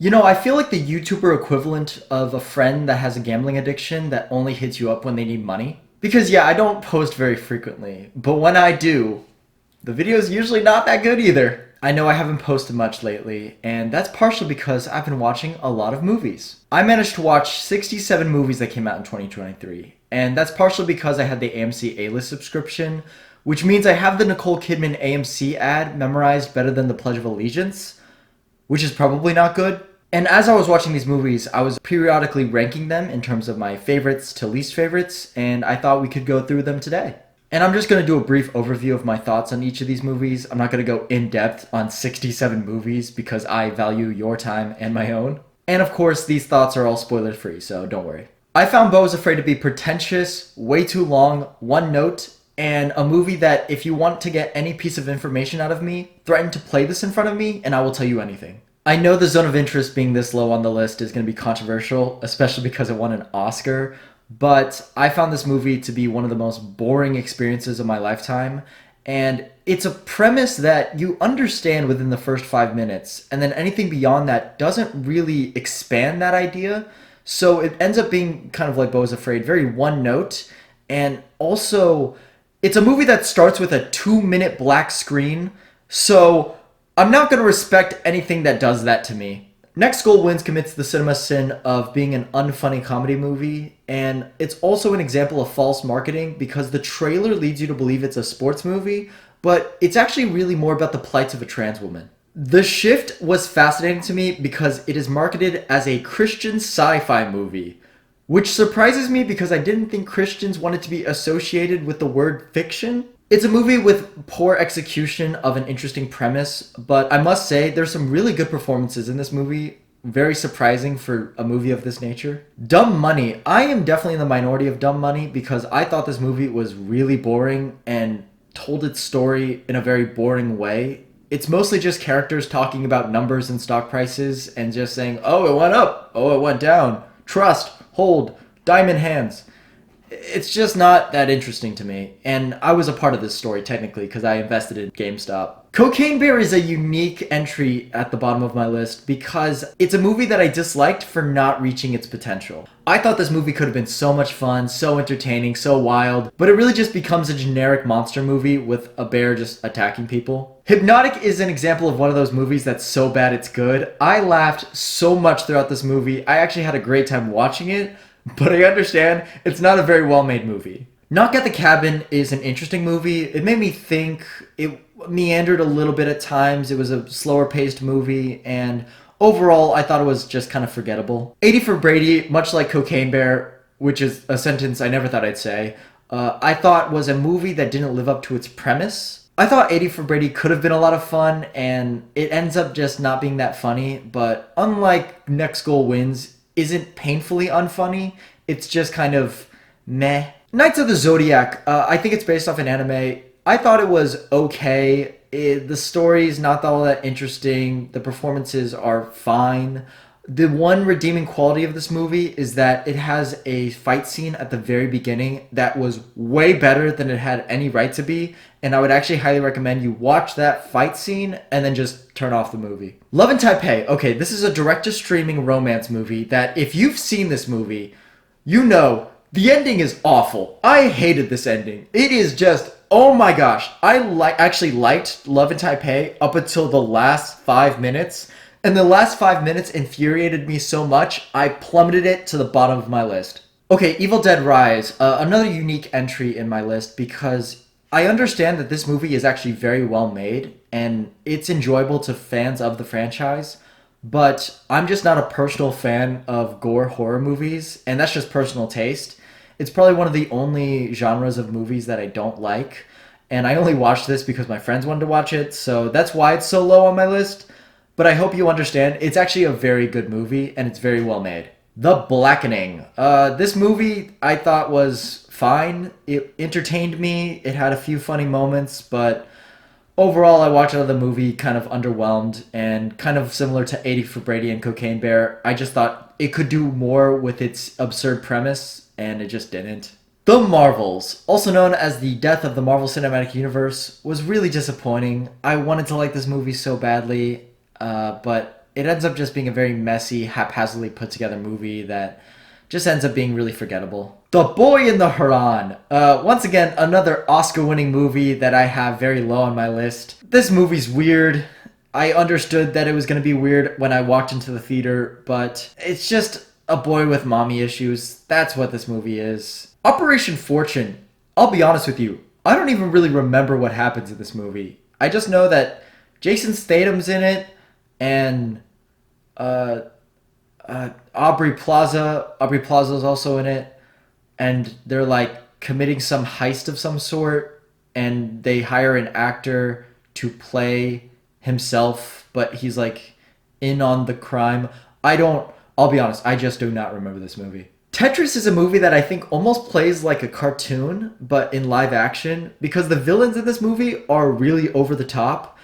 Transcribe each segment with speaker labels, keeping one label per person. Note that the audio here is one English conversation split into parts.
Speaker 1: You know, I feel like the YouTuber equivalent of a friend that has a gambling addiction that only hits you up when they need money. Because, yeah, I don't post very frequently, but when I do, the video's usually not that good either. I know I haven't posted much lately, and that's partially because I've been watching a lot of movies. I managed to watch 67 movies that came out in 2023, and that's partially because I had the AMC A-List subscription, which means I have the Nicole Kidman AMC ad memorized better than the Pledge of Allegiance, which is probably not good. And as I was watching these movies, I was periodically ranking them in terms of my favorites to least favorites, and I thought we could go through them today. And I'm just going to do a brief overview of my thoughts on each of these movies. I'm not going to go in depth on 67 movies because I value your time and my own. And of course, these thoughts are all spoiler free, so don't worry. I found Beau is Afraid to be pretentious, way too long, one note, and a movie that if you want to get any piece of information out of me, threaten to play this in front of me and I will tell you anything. I know the zone of interest being this low on the list is going to be controversial, especially because it won an Oscar, but I found this movie to be one of the most boring experiences of my lifetime. And it's a premise that you understand within the first 5 minutes, and then anything beyond that doesn't really expand that idea. So it ends up being kind of like Beau is Afraid, very one note. And also, it's a movie that starts with a 2 minute black screen. So I'm not going to respect anything that does that to me. Next Goal Wins commits the cinema sin of being an unfunny comedy movie, and it's also an example of false marketing because the trailer leads you to believe it's a sports movie, but it's actually really more about the plights of a trans woman. The Shift was fascinating to me because it is marketed as a Christian sci-fi movie, which surprises me because I didn't think Christians wanted to be associated with the word fiction. It's a movie with poor execution of an interesting premise, but I must say there's some really good performances in this movie. Very surprising for a movie of this nature. Dumb Money. I am definitely in the minority of Dumb Money because I thought this movie was really boring and told its story in a very boring way. It's mostly just characters talking about numbers and stock prices and just saying, oh, it went up, oh, it went down, trust, hold, diamond hands. It's just not that interesting to me. And I was a part of this story technically because I invested in GameStop. Cocaine Bear is a unique entry at the bottom of my list because it's a movie that I disliked for not reaching its potential. I thought this movie could have been so much fun, so entertaining, so wild, but it really just becomes a generic monster movie with a bear just attacking people. Hypnotic is an example of one of those movies that's so bad it's good. I laughed so much throughout this movie. I actually had a great time watching it, but I understand it's not a very well made movie. Knock at the Cabin is an interesting movie. It made me think. It meandered a little bit at times. It was a slower paced movie, and overall, I thought it was just kind of forgettable. 80 for Brady, much like Cocaine Bear, which is a sentence I never thought I'd say, I thought was a movie that didn't live up to its premise. I thought 80 for Brady could have been a lot of fun, and it ends up just not being that funny, but unlike Next Goal Wins, isn't painfully unfunny. It's just kind of meh. Knights of the Zodiac, I think it's based off an anime. I thought it was okay. The story's not all that interesting. The performances are fine. The one redeeming quality of this movie is that it has a fight scene at the very beginning that was way better than it had any right to be, and I would actually highly recommend you watch that fight scene and then just turn off the movie. Love in Taipei. Okay, this is a direct-to-streaming romance movie that if you've seen this movie, you know the ending is awful. I hated this ending. It is just, oh my gosh. I actually liked Love in Taipei up until the last 5 minutes. And the last 5 minutes infuriated me so much, I plummeted it to the bottom of my list. Okay, Evil Dead Rise, another unique entry in my list because I understand that this movie is actually very well made and it's enjoyable to fans of the franchise, but I'm just not a personal fan of gore horror movies, and that's just personal taste. It's probably one of the only genres of movies that I don't like, and I only watched this because my friends wanted to watch it, so that's why it's so low on my list. But I hope you understand, it's actually a very good movie, and it's very well made. The Blackening. This movie I thought was fine. It entertained me. It had a few funny moments, but overall I watched the movie kind of underwhelmed and kind of similar to 80 for Brady and Cocaine Bear. I just thought it could do more with its absurd premise, and it just didn't. The Marvels, also known as the death of the Marvel Cinematic Universe, was really disappointing. I wanted to like this movie so badly, but it ends up just being a very messy, haphazardly put together movie that just ends up being really forgettable. The Boy in the Heron. Once again, another Oscar-winning movie that I have very low on my list. This movie's weird. I understood that it was going to be weird when I walked into the theater, but it's just a boy with mommy issues. That's what this movie is. Operation Fortune. I'll be honest with you. I don't even really remember what happens in this movie. I just know that Jason Statham's in it, and Aubrey Plaza. Aubrey Plaza is also in it, and they're like committing some heist of some sort, and they hire an actor to play himself, but he's like in on the crime. I'll be honest, I just do not remember this movie. Tetris is a movie that I think almost plays like a cartoon, but in live action, because the villains in this movie are really over the top,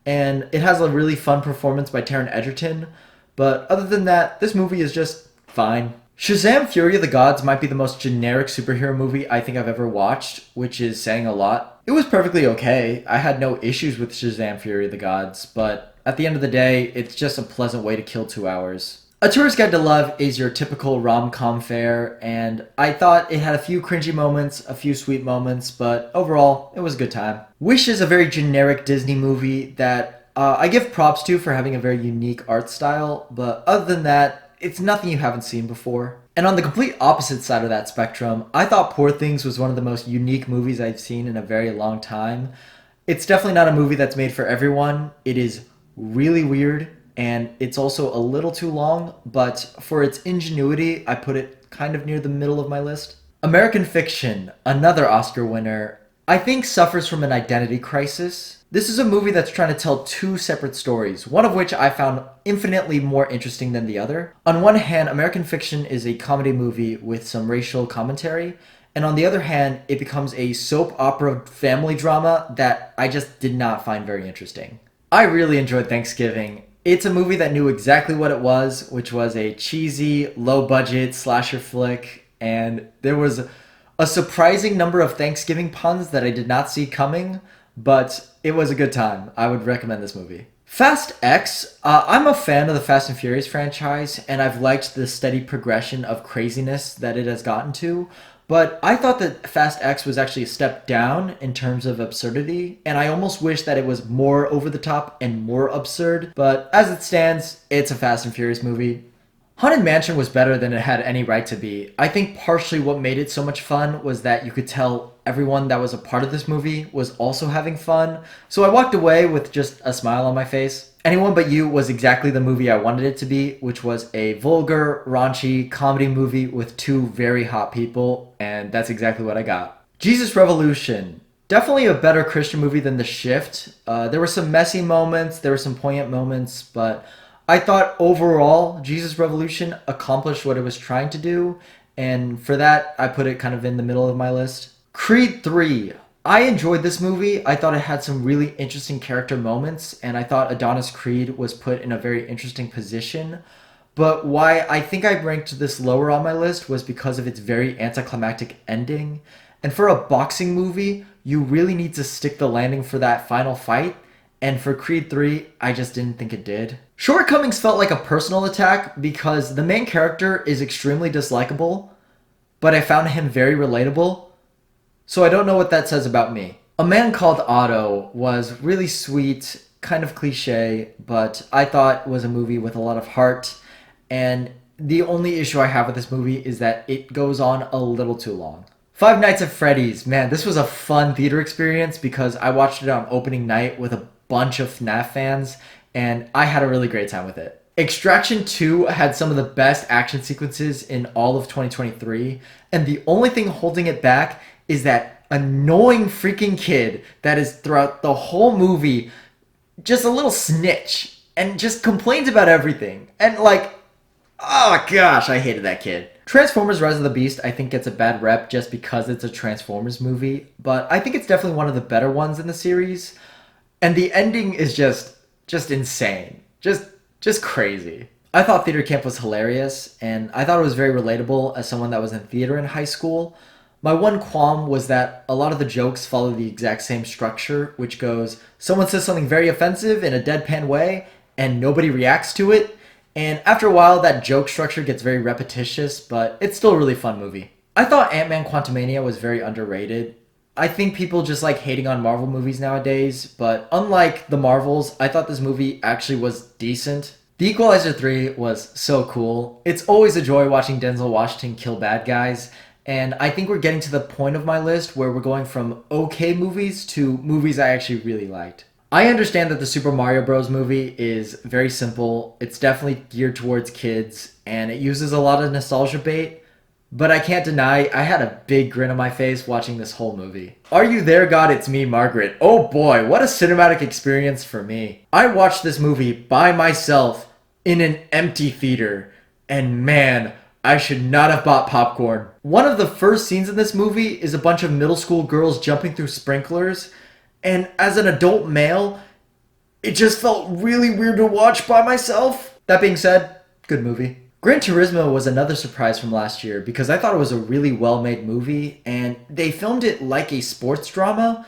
Speaker 1: and it has a really fun performance by Taron Egerton. But other than that, this movie is just fine. Shazam! Fury of the Gods might be the most generic superhero movie I think I've ever watched, which is saying a lot. It was perfectly okay. I had no issues with Shazam! Fury of the Gods, but at the end of the day, it's just a pleasant way to kill 2 hours. A Tourist Guide to Love is your typical rom-com fare, and I thought it had a few cringy moments, a few sweet moments, but overall, it was a good time. Wish is a very generic Disney movie that I give props to for having a very unique art style, but other than that, it's nothing you haven't seen before. And on the complete opposite side of that spectrum, I thought Poor Things was one of the most unique movies I've seen in a very long time. It's definitely not a movie that's made for everyone. It is really weird, and it's also a little too long, but for its ingenuity, I put it kind of near the middle of my list. American Fiction, another Oscar winner, I think suffers from an identity crisis. This is a movie that's trying to tell 2 separate stories, one of which I found infinitely more interesting than the other. On one hand, American Fiction is a comedy movie with some racial commentary, and on the other hand, it becomes a soap opera family drama that I just did not find very interesting. I really enjoyed Thanksgiving. It's a movie that knew exactly what it was, which was a cheesy, low-budget slasher flick, and there was a surprising number of Thanksgiving puns that I did not see coming, but it was a good time. I would recommend this movie. Fast X. I'm a fan of the Fast and Furious franchise, and I've liked the steady progression of craziness that it has gotten to. But I thought that Fast X was actually a step down in terms of absurdity, and I almost wish that it was more over the top and more absurd. But as it stands, it's a Fast and Furious movie. Haunted Mansion was better than it had any right to be. I think partially what made it so much fun was that you could tell everyone that was a part of this movie was also having fun. So I walked away with just a smile on my face. Anyone But You was exactly the movie I wanted it to be, which was a vulgar, raunchy comedy movie with 2 very hot people, and that's exactly what I got. Jesus Revolution. Definitely a better Christian movie than The Shift. There were some messy moments, there were some poignant moments, but I thought overall Jesus Revolution accomplished what it was trying to do, and for that I put it kind of in the middle of my list. Creed 3. I enjoyed this movie. I thought it had some really interesting character moments, and I thought Adonis Creed was put in a very interesting position. But why I think I ranked this lower on my list was because of its very anticlimactic ending. And for a boxing movie, you really need to stick the landing for that final fight. And for Creed 3, I just didn't think it did. Shortcomings felt like a personal attack because the main character is extremely dislikable, but I found him very relatable. So I don't know what that says about me. A Man Called Otto was really sweet, kind of cliche, but I thought was a movie with a lot of heart. And the only issue I have with this movie is that it goes on a little too long. Five Nights at Freddy's. Man, this was a fun theater experience because I watched it on opening night with a bunch of FNAF fans, and I had a really great time with it. Extraction 2 had some of the best action sequences in all of 2023, and the only thing holding it back is that annoying freaking kid that is throughout the whole movie just a little snitch and just complains about everything. And like, oh gosh, I hated that kid. Transformers Rise of the Beast I think gets a bad rep just because it's a Transformers movie, but I think it's definitely one of the better ones in the series. And the ending is just insane. Just crazy. I thought Theater Camp was hilarious, and I thought it was very relatable as someone that was in theater in high school. My one qualm was that a lot of the jokes follow the exact same structure, which goes, someone says something very offensive in a deadpan way, and nobody reacts to it, And after a while, that joke structure gets very repetitious, but it's still a really fun movie. I thought Ant-Man Quantumania was very underrated. I think people just like hating on Marvel movies nowadays, but unlike the Marvels, I thought this movie actually was decent. The Equalizer 3 was so cool. It's always a joy watching Denzel Washington kill bad guys, and I think we're getting to the point of my list where we're going from okay movies to movies I actually really liked. I understand that the Super Mario Bros. Movie is very simple. It's definitely geared towards kids, and it uses a lot of nostalgia bait, but I can't deny I had a big grin on my face watching this whole movie. Are You There, God? It's Me, Margaret. Oh boy, what a cinematic experience for me. I watched this movie by myself in an empty theater, and man, I should not have bought popcorn. One of the first scenes in this movie is a bunch of middle school girls jumping through sprinklers, and as an adult male, it just felt really weird to watch by myself. That being said, good movie. Gran Turismo was another surprise from last year because I thought it was a really well-made movie and they filmed it like a sports drama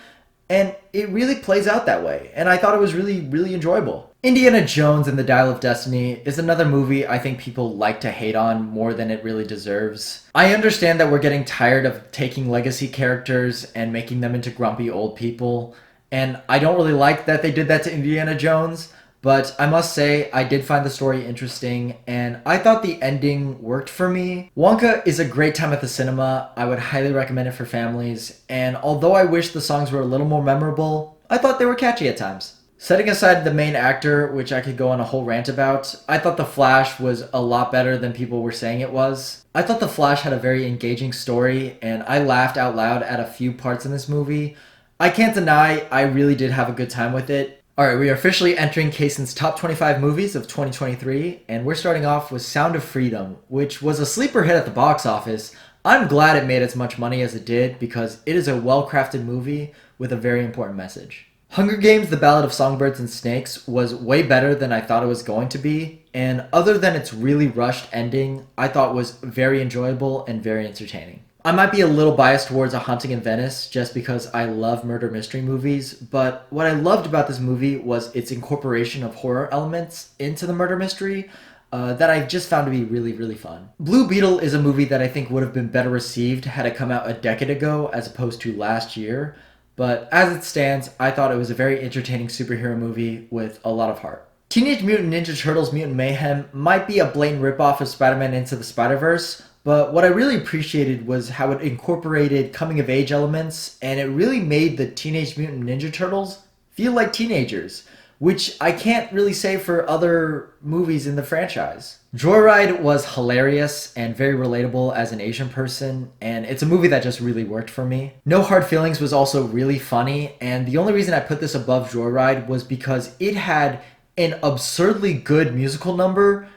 Speaker 1: and it really plays out that way and I thought it was really enjoyable. Indiana Jones and the Dial of Destiny is another movie I think people like to hate on more than it really deserves. I understand that we're getting tired of taking legacy characters and making them into grumpy old people, and I don't really like that they did that to Indiana Jones. But I must say, I did find the story interesting, and I thought the ending worked for me. Wonka is a great time at the cinema. I would highly recommend it for families, and although I wish the songs were a little more memorable, I thought they were catchy at times. Setting aside the main actor, which I could go on a whole rant about, I thought The Flash was a lot better than people were saying it was. I thought The Flash had a very engaging story, and I laughed out loud at a few parts in this movie. I can't deny I really did have a good time with it. Alright, we are officially entering Kaysen's top 25 movies of 2023, and we're starting off with Sound of Freedom, which was a sleeper hit at the box office. I'm glad it made as much money as it did because it is a well-crafted movie with a very important message. Hunger Games: The Ballad of Songbirds and Snakes was way better than I thought it was going to be, and other than its really rushed ending, I thought was very enjoyable and very entertaining. I might be a little biased towards A Haunting in Venice just because I love murder mystery movies, but what I loved about this movie was its incorporation of horror elements into the murder mystery that I just found to be really fun. Blue Beetle is a movie that I think would have been better received had it come out a decade ago as opposed to last year, but as it stands, I thought it was a very entertaining superhero movie with a lot of heart. Teenage Mutant Ninja Turtles Mutant Mayhem might be a blatant ripoff of Spider-Man Into the Spider-Verse, but what I really appreciated was how it incorporated coming-of-age elements, and it really made the Teenage Mutant Ninja Turtles feel like teenagers, which I can't really say for other movies in the franchise. Joyride was hilarious and very relatable as an Asian person, and it's a movie that just really worked for me. No Hard Feelings was also really funny, and the only reason I put this above Joyride was because it had an absurdly good musical number,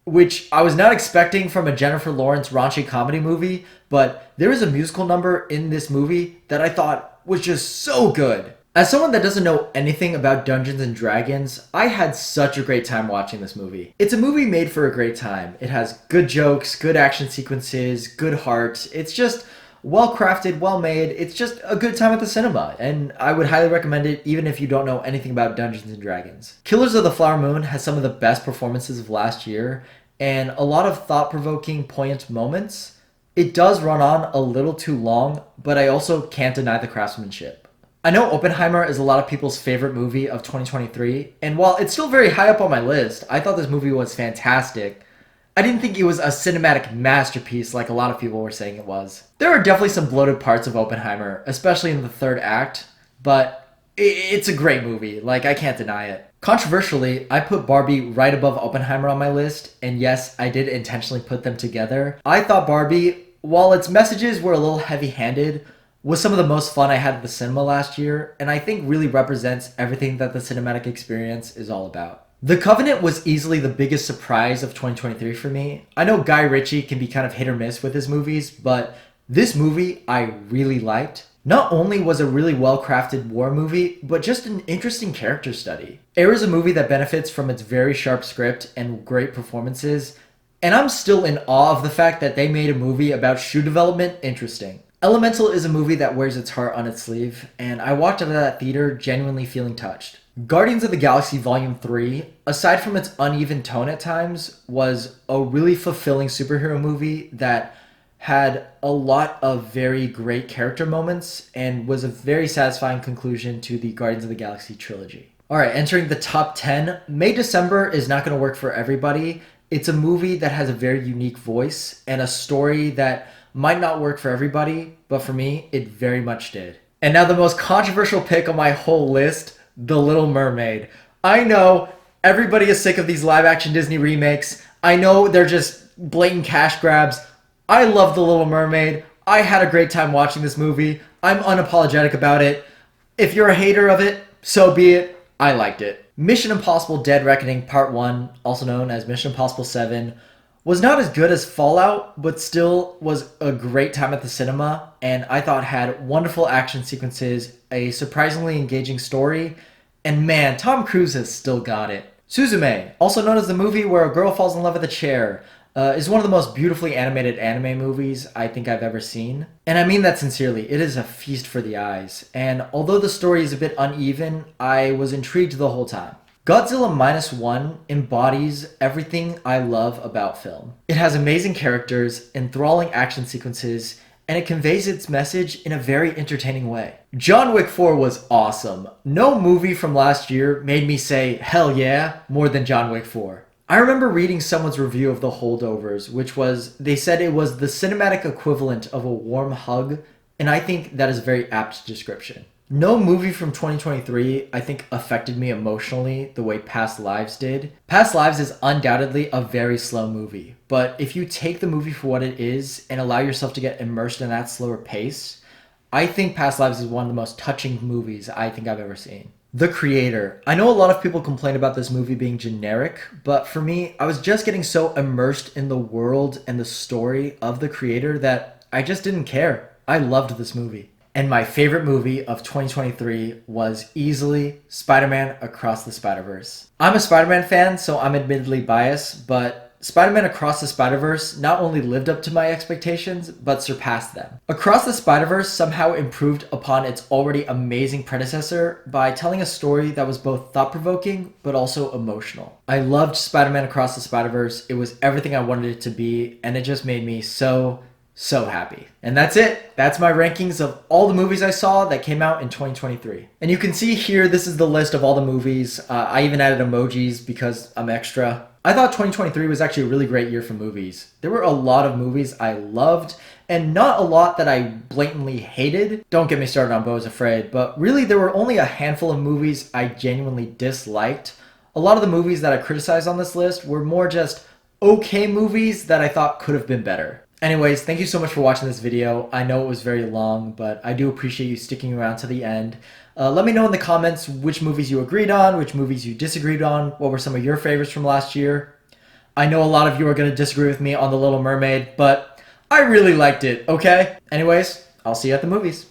Speaker 1: which I was not expecting from a Jennifer Lawrence raunchy comedy movie, but there is a musical number in this movie that I thought was just so good. As someone that doesn't know anything about Dungeons and Dragons, I had such a great time watching this movie. It's a movie made for a great time. It has good jokes, good action sequences, good heart. It's just well crafted, well made. It's just a good time at the cinema, and I would highly recommend it even if you don't know anything about Dungeons and Dragons. Killers of the Flower Moon has some of the best performances of last year, and a lot of thought-provoking, poignant moments. It does run on a little too long, but I also can't deny the craftsmanship. I know Oppenheimer is a lot of people's favorite movie of 2023, and while it's still very high up on my list, I thought this movie was fantastic. I didn't think it was a cinematic masterpiece like a lot of people were saying it was. There are definitely some bloated parts of Oppenheimer, especially in the third act, but it's a great movie, like I can't deny it. Controversially, I put Barbie right above Oppenheimer on my list, and yes, I did intentionally put them together. I thought Barbie, while its messages were a little heavy-handed, was some of the most fun I had at the cinema last year, and I think really represents everything that the cinematic experience is all about. The Covenant was easily the biggest surprise of 2023 for me. I know Guy Ritchie can be kind of hit or miss with his movies, but this movie I really liked. Not only was a really well-crafted war movie, but just an interesting character study. Air is a movie that benefits from its very sharp script and great performances, and I'm still in awe of the fact that they made a movie about shoe development interesting. Elemental is a movie that wears its heart on its sleeve, and I walked out of that theater genuinely feeling touched. Guardians of the Galaxy Volume 3, aside from its uneven tone at times, was a really fulfilling superhero movie that had a lot of very great character moments and was a very satisfying conclusion to the Guardians of the Galaxy trilogy. Alright, entering the top 10, May December is not going to work for everybody. It's a movie that has a very unique voice and a story that might not work for everybody, but for me, it very much did. And now the most controversial pick on my whole list, The Little Mermaid. I know everybody is sick of these live action Disney remakes. I know they're just blatant cash grabs. I love The Little Mermaid. I had a great time watching this movie. I'm unapologetic about it. If you're a hater of it, so be it. I liked it. Mission Impossible Dead Reckoning Part 1, also known as Mission Impossible 7, was not as good as Fallout, but still was a great time at the cinema, and I thought had wonderful action sequences, a surprisingly engaging story, and man, Tom Cruise has still got it. Suzume, also known as the movie where a girl falls in love with a chair, is one of the most beautifully animated anime movies I think I've ever seen. And I mean that sincerely, it is a feast for the eyes, and although the story is a bit uneven, I was intrigued the whole time. Godzilla Minus One embodies everything I love about film. It has amazing characters, enthralling action sequences, and it conveys its message in a very entertaining way. John Wick 4 was awesome. No movie from last year made me say, hell yeah, more than John Wick 4. I remember reading someone's review of The Holdovers, which was, they said it was the cinematic equivalent of a warm hug, and I think that is a very apt description. No movie from 2023, I think, affected me emotionally the way Past Lives did. Past Lives is undoubtedly a very slow movie, but if you take the movie for what it is and allow yourself to get immersed in that slower pace, I think Past Lives is one of the most touching movies I think I've ever seen. The Creator. I know a lot of people complain about this movie being generic, but for me, I was just getting so immersed in the world and the story of The Creator that I just didn't care. I loved this movie. And my favorite movie of 2023 was easily Spider-Man Across the Spider-Verse. I'm a Spider-Man fan, so I'm admittedly biased, but Spider-Man Across the Spider-Verse not only lived up to my expectations, but surpassed them. Across the Spider-Verse somehow improved upon its already amazing predecessor by telling a story that was both thought-provoking, but also emotional. I loved Spider-Man Across the Spider-Verse. It was everything I wanted it to be, and it just made me so happy. And that's it. That's my rankings of all the movies I saw that came out in 2023. And you can see here, this is the list of all the movies. I even added emojis because I'm extra. I thought 2023 was actually a really great year for movies. There were a lot of movies I loved and not a lot that I blatantly hated. Don't get me started on Beau is Afraid, but really there were only a handful of movies I genuinely disliked. A lot of the movies that I criticized on this list were more just okay movies that I thought could have been better. Anyways, thank you so much for watching this video. I know it was very long, but I do appreciate you sticking around to the end. Let me know in the comments which movies you agreed on, which movies you disagreed on, what were some of your favorites from last year. I know a lot of you are going to disagree with me on The Little Mermaid, but I really liked it, okay? Anyways, I'll see you at the movies.